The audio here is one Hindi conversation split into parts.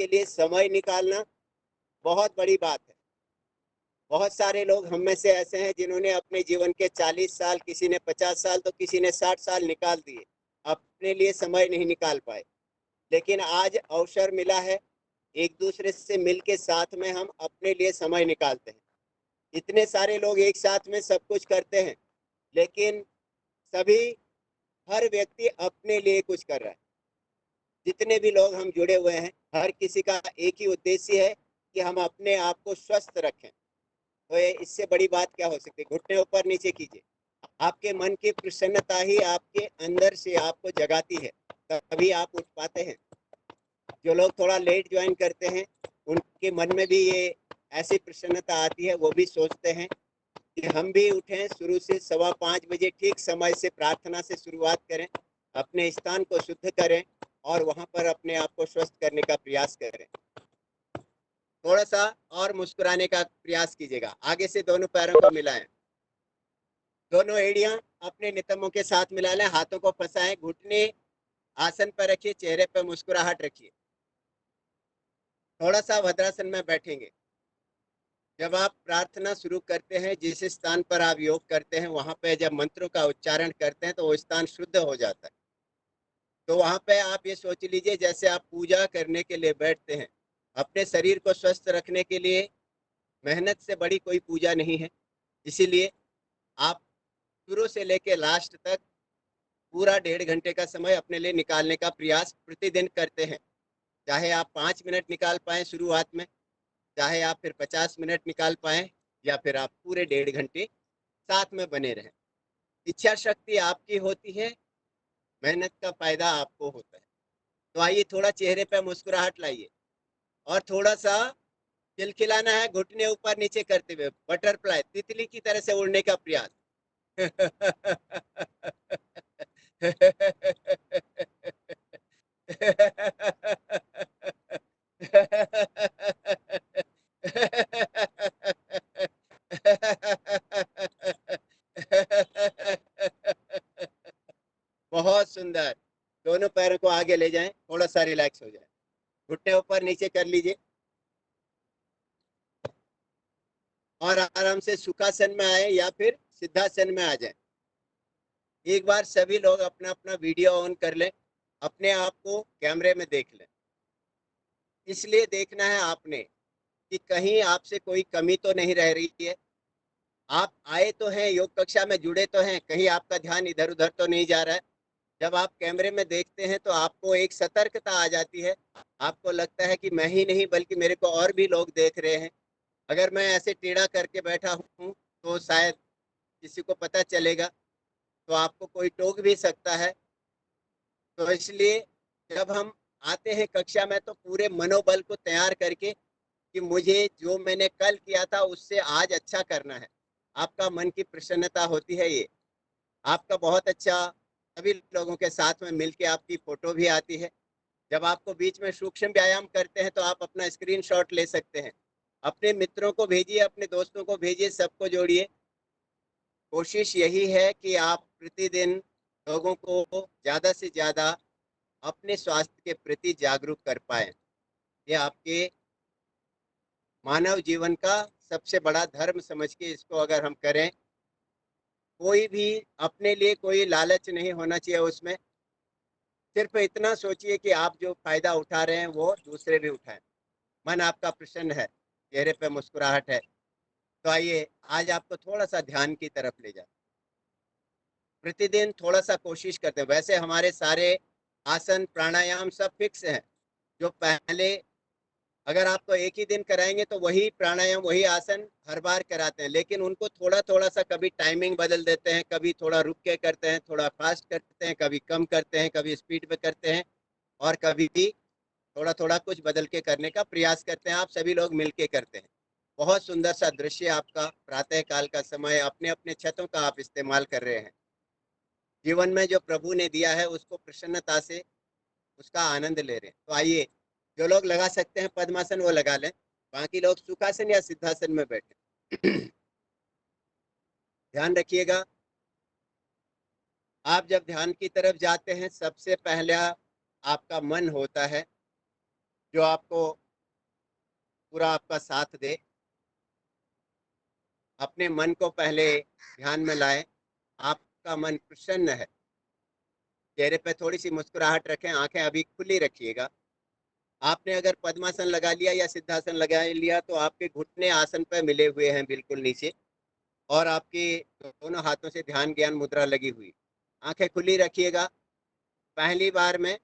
के लिए समय निकालना बहुत बड़ी बात है। बहुत सारे लोग हम में से ऐसे हैं जिन्होंने अपने जीवन के 40 साल, किसी ने 50 साल तो किसी ने 60 साल निकाल दिए, अपने लिए समय नहीं निकाल पाए। लेकिन आज अवसर मिला है, एक दूसरे से मिल के साथ में हम अपने लिए समय निकालते हैं। इतने सारे लोग एक साथ में सब कुछ करते हैं, लेकिन सभी हर व्यक्ति अपने लिए कुछ कर रहा है। जितने भी लोग हम जुड़े हुए हैं, हर किसी का एक ही उद्देश्य है कि हम अपने आप को स्वस्थ रखें। तो इससे बड़ी बात क्या हो सकती है। घुटने ऊपर नीचे कीजिए। आपके मन की प्रसन्नता ही आपके अंदर से आपको जगाती है, तभी आप उठ पाते हैं। जो लोग थोड़ा लेट ज्वाइन करते हैं, उनके मन में भी ये ऐसी प्रसन्नता आती है, वो भी सोचते हैं कि हम भी उठें, शुरू से 5:15 बजे ठीक समय से प्रार्थना से शुरुआत करें, अपने स्थान को शुद्ध करें और वहां पर अपने आप को स्वस्थ करने का प्रयास करें। थोड़ा सा और मुस्कुराने का प्रयास कीजिएगा। आगे से दोनों पैरों को मिलाएं, दोनों एड़ियां अपने नितंबों के साथ मिला लें, हाथों को फंसाएं, घुटने आसन पर रखिए, चेहरे पर मुस्कुराहट रखिए। थोड़ा सा भद्रासन में बैठेंगे। जब आप प्रार्थना शुरू करते हैं, जिस स्थान पर आप योग करते हैं, वहां पे जब मंत्रों का उच्चारण करते हैं तो वो स्थान शुद्ध हो जाता है। तो वहां पे आप ये सोच लीजिए जैसे आप पूजा करने के लिए बैठते हैं। अपने शरीर को स्वस्थ रखने के लिए मेहनत से बड़ी कोई पूजा नहीं है। इसीलिए आप शुरू से लेकर लास्ट तक पूरा 1.5 घंटे का समय अपने लिए निकालने का प्रयास प्रतिदिन करते हैं। चाहे आप 5 मिनट निकाल पाए शुरुआत में, चाहे आप फिर 50 मिनट निकाल पाए, या फिर आप पूरे 1.5 घंटे साथ में बने रहें। इच्छा शक्ति आपकी होती है, मेहनत का फायदा आपको होता है। तो आइए थोड़ा चेहरे पे मुस्कुराहट लाइए और थोड़ा सा खिलखिलाना है, घुटने ऊपर नीचे करते हुए बटरफ्लाई, तितली की तरह से उड़ने का प्रयास। बहुत सुंदर। दोनों पैरों को आगे ले जाएं, थोड़ा सा रिलैक्स हो जाए, घुटने ऊपर नीचे कर लीजिए और आराम से सुखासन में आए या फिर सिद्धासन में आ जाए। एक बार सभी लोग अपना अपना वीडियो ऑन कर लें, अपने आप को कैमरे में देख लें। इसलिए देखना है आपने कि कहीं आपसे कोई कमी तो नहीं रह रही है। आप आए तो हैं, योग कक्षा में जुड़े तो हैं, कहीं आपका ध्यान इधर उधर तो नहीं जा रहा है। जब आप कैमरे में देखते हैं तो आपको एक सतर्कता आ जाती है। आपको लगता है कि मैं ही नहीं बल्कि मेरे को और भी लोग देख रहे हैं। अगर मैं ऐसे टेढ़ा करके बैठा हूँ तो शायद किसी को पता चलेगा, तो आपको कोई टोक भी सकता है। तो इसलिए जब हम आते हैं कक्षा में तो पूरे मनोबल को तैयार करके कि मुझे जो मैंने कल किया था उससे आज अच्छा करना है। आपका मन की प्रसन्नता होती है ये। आपका बहुत अच्छा, सभी लोगों के साथ में मिलके आपकी फोटो भी आती है। जब आपको बीच में सूक्ष्म व्यायाम करते हैं तो आप अपना स्क्रीनशॉट ले सकते हैं। अपने मित्रों को भेजिए, अपने दोस्तों को भेजिए, सबको जोड़िए। कोशिश यही है कि आप प्रतिदिन लोगों को ज़्यादा से ज़्यादा अपने स्वास्थ्य के प्रति जागरूक कर पाए। ये आपके मानव जीवन का सबसे बड़ा धर्म समझ के इसको अगर हम करें, कोई भी अपने लिए कोई लालच नहीं होना चाहिए उसमें। सिर्फ इतना सोचिए कि आप जो फायदा उठा रहे हैं वो दूसरे भी उठाएं। मन आपका प्रसन्न है, चेहरे पे मुस्कुराहट है। तो आइए आज आपको थोड़ा सा ध्यान की तरफ ले जाए। प्रतिदिन थोड़ा सा कोशिश करते हैं। वैसे हमारे सारे आसन प्राणायाम सब फिक्स हैं। जो पहले अगर आपको एक ही दिन कराएंगे तो वही प्राणायाम वही आसन हर बार कराते हैं, लेकिन उनको थोड़ा थोड़ा सा कभी टाइमिंग बदल देते हैं, कभी थोड़ा रुक के करते हैं, थोड़ा फास्ट करते हैं, कभी कम करते हैं, कभी स्पीड में करते हैं, और कभी भी थोड़ा थोड़ा कुछ बदल के करने का प्रयास करते हैं। आप सभी लोग मिलके करते हैं। बहुत सुंदर सा दृश्य आपका प्रातः काल का समय, अपने अपने छतों का आप इस्तेमाल कर रहे हैं। जीवन में जो प्रभु ने दिया है उसको प्रसन्नता से उसका आनंद ले रहे हैं। तो आइए, जो लोग लगा सकते हैं पद्मासन वो लगा लें, बाकी लोग सुखासन या सिद्धासन में बैठे। ध्यान रखिएगा, आप जब ध्यान की तरफ जाते हैं सबसे पहला आपका मन होता है। जो आपको पूरा आपका साथ दे। अपने मन को पहले ध्यान में लाएं। आपका मन प्रसन्न है, चेहरे पे थोड़ी सी मुस्कुराहट रखें, आंखें अभी खुली रखिएगा। आपने अगर पद्मासन लगा लिया या सिद्धासन लगा लिया तो आपके घुटने आसन पे मिले हुए हैं बिल्कुल नीचे, और आपकी दोनों हाथों से ध्यान ज्ञान मुद्रा लगी हुई। आंखें खुली रखिएगा। पहली बार में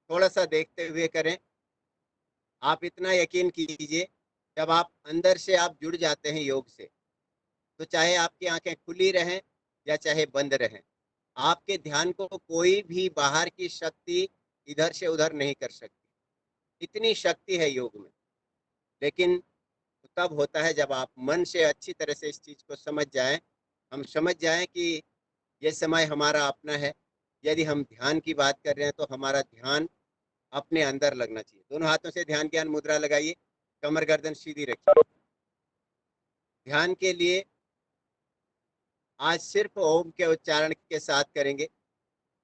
थोड़ा सा देखते हुए करें। आप इतना यकीन कीजिए, जब आप अंदर से आप जुड़ जाते हैं योग से, तो चाहे आपकी आंखें खुली रहें या चाहे बंद रहें, आपके ध्यान को कोई भी बाहर की शक्ति इधर से उधर नहीं कर सकती। इतनी शक्ति है योग में। लेकिन तब होता है जब आप मन से अच्छी तरह से इस चीज को समझ जाएं। हम समझ जाएं कि ये समय हमारा अपना है। यदि हम ध्यान की बात कर रहे हैं तो हमारा ध्यान अपने अंदर लगना चाहिए। दोनों हाथों से ध्यान ज्ञान मुद्रा लगाइए, कमर गर्दन सीधी रखिए। ध्यान के लिए आज सिर्फ ओम के उच्चारण के साथ करेंगे।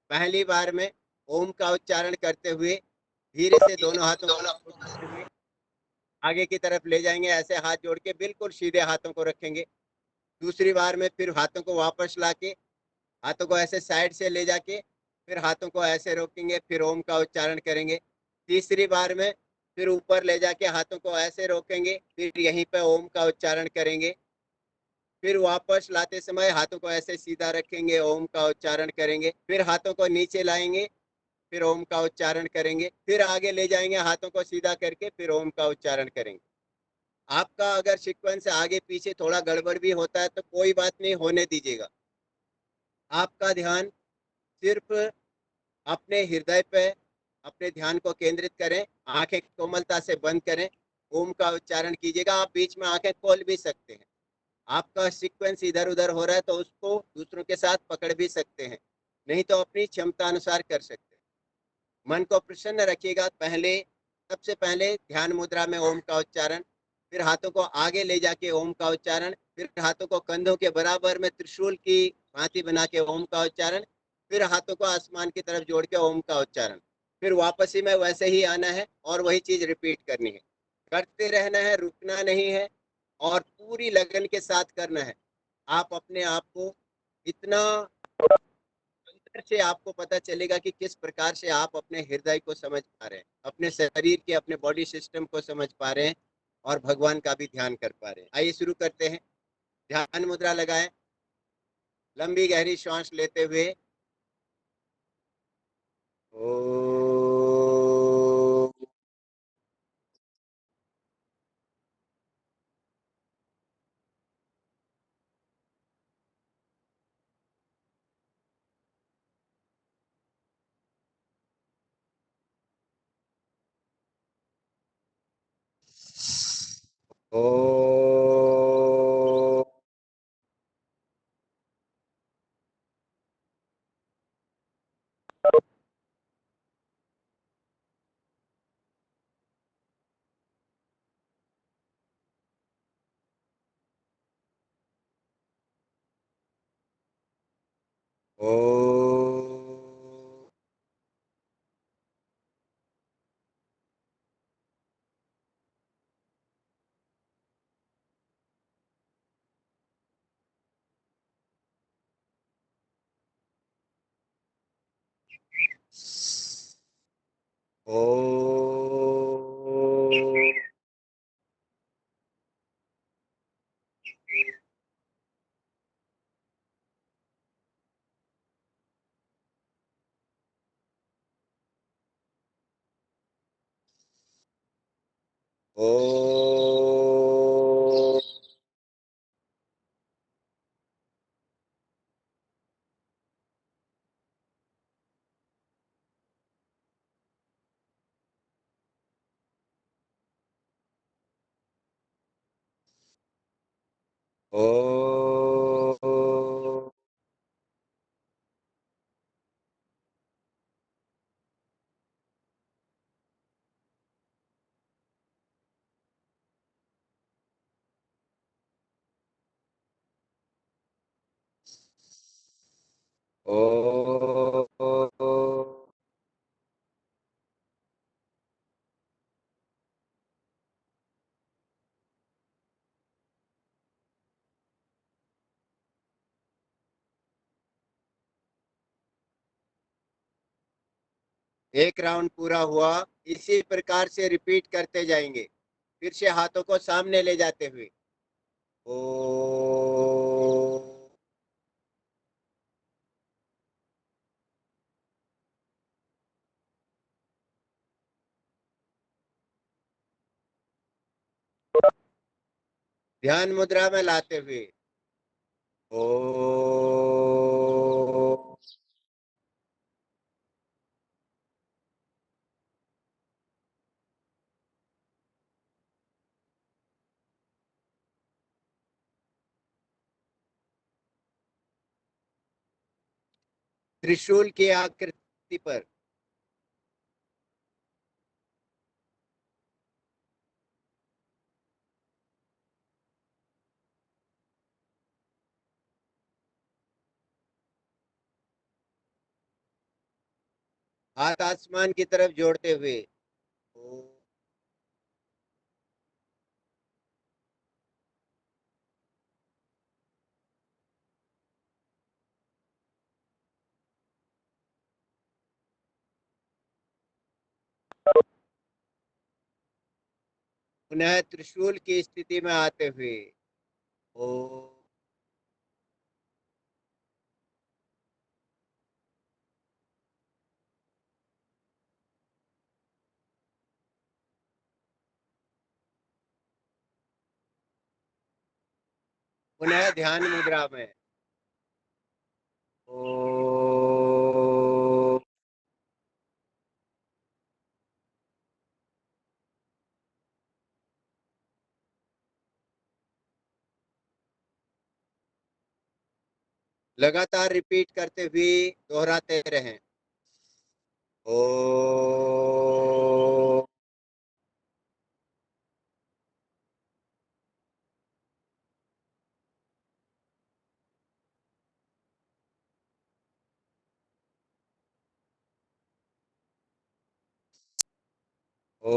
पहली बार में ओम का उच्चारण करते हुए धीरे से दोनों हाथों को उठाते हुए आगे की तरफ ले जाएंगे, ऐसे हाथ जोड़ के बिल्कुल सीधे हाथों को रखेंगे। दूसरी बार में फिर हाथों को वापस लाके हाथों को ऐसे साइड से ले जाके फिर हाथों को ऐसे रोकेंगे, फिर ओम का उच्चारण करेंगे। तीसरी बार में फिर ऊपर ले जाके हाथों को ऐसे रोकेंगे, फिर यहीं पे ओम का उच्चारण करेंगे। फिर वापस लाते समय हाथों को ऐसे सीधा रखेंगे, ओम का उच्चारण करेंगे। फिर हाथों को नीचे लाएंगे, फिर ओम का उच्चारण करेंगे। फिर आगे ले जाएंगे हाथों को सीधा करके, फिर ओम का उच्चारण करेंगे। आपका अगर सीक्वेंस आगे पीछे थोड़ा गड़बड़ भी होता है तो कोई बात नहीं, होने दीजिएगा। आपका ध्यान सिर्फ अपने हृदय पे अपने ध्यान को केंद्रित करें। आंखें कोमलता से बंद करें, ओम का उच्चारण कीजिएगा। आप बीच में आंखें खोल भी सकते हैं। आपका सीक्वेंस इधर उधर हो रहा है तो उसको दूसरों के साथ पकड़ भी सकते हैं, नहीं तो अपनी क्षमता अनुसार कर सकते हैं। मन को प्रसन्न रखिएगा। पहले सबसे पहले ध्यान मुद्रा में ओम का उच्चारण, फिर हाथों को आगे ले जाके ओम का उच्चारण, फिर हाथों को कंधों के बराबर में त्रिशूल की भांति बना के ओम का उच्चारण, फिर हाथों को आसमान की तरफ जोड़ के ओम का उच्चारण। फिर वापसी में वैसे ही आना है और वही चीज रिपीट करनी है। करते रहना है, रुकना नहीं है, और पूरी लगन के साथ करना है। आप अपने आप को इतना अंदर से आपको पता चलेगा कि किस प्रकार से आप अपने हृदय को समझ पा रहे हैं, अपने शरीर के अपने बॉडी सिस्टम को समझ पा रहे हैं, और भगवान का भी ध्यान कर पा रहे हैं। आइए शुरू करते हैं। ध्यान मुद्रा लगाएं। लंबी गहरी श्वास लेते हुए ओ ओ ओ ओ ओ ओ ओ एक राउंड पूरा हुआ। इसी प्रकार से रिपीट करते जाएंगे। फिर से हाथों को सामने ले जाते हुए ओ। ध्यान मुद्रा में लाते हुए ओ। त्रिशूल की आकृति पर हाथ आसमान की तरफ जोड़ते हुए ओ। पुनः त्रिशूल की स्थिति में आते हुए ओ। पुनः ध्यान मुद्रा में ओ। लगातार रिपीट करते हुए दोहराते रहें ओ। ओ।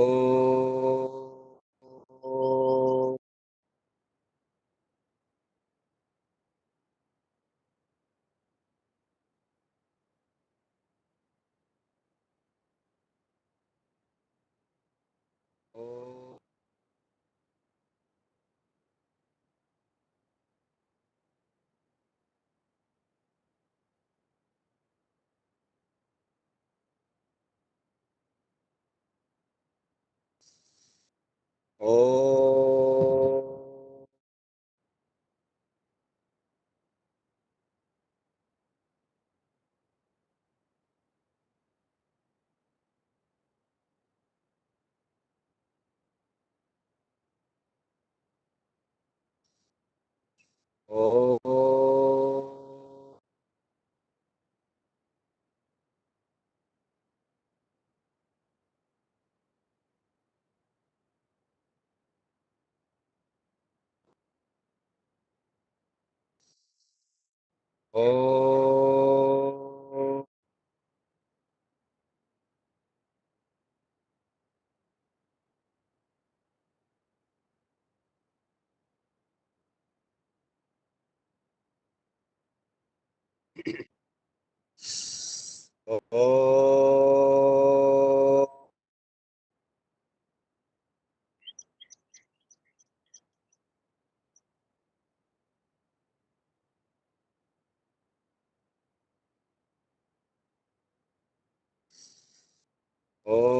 ओ। ओ। ओ। ओ। ओ। ओ।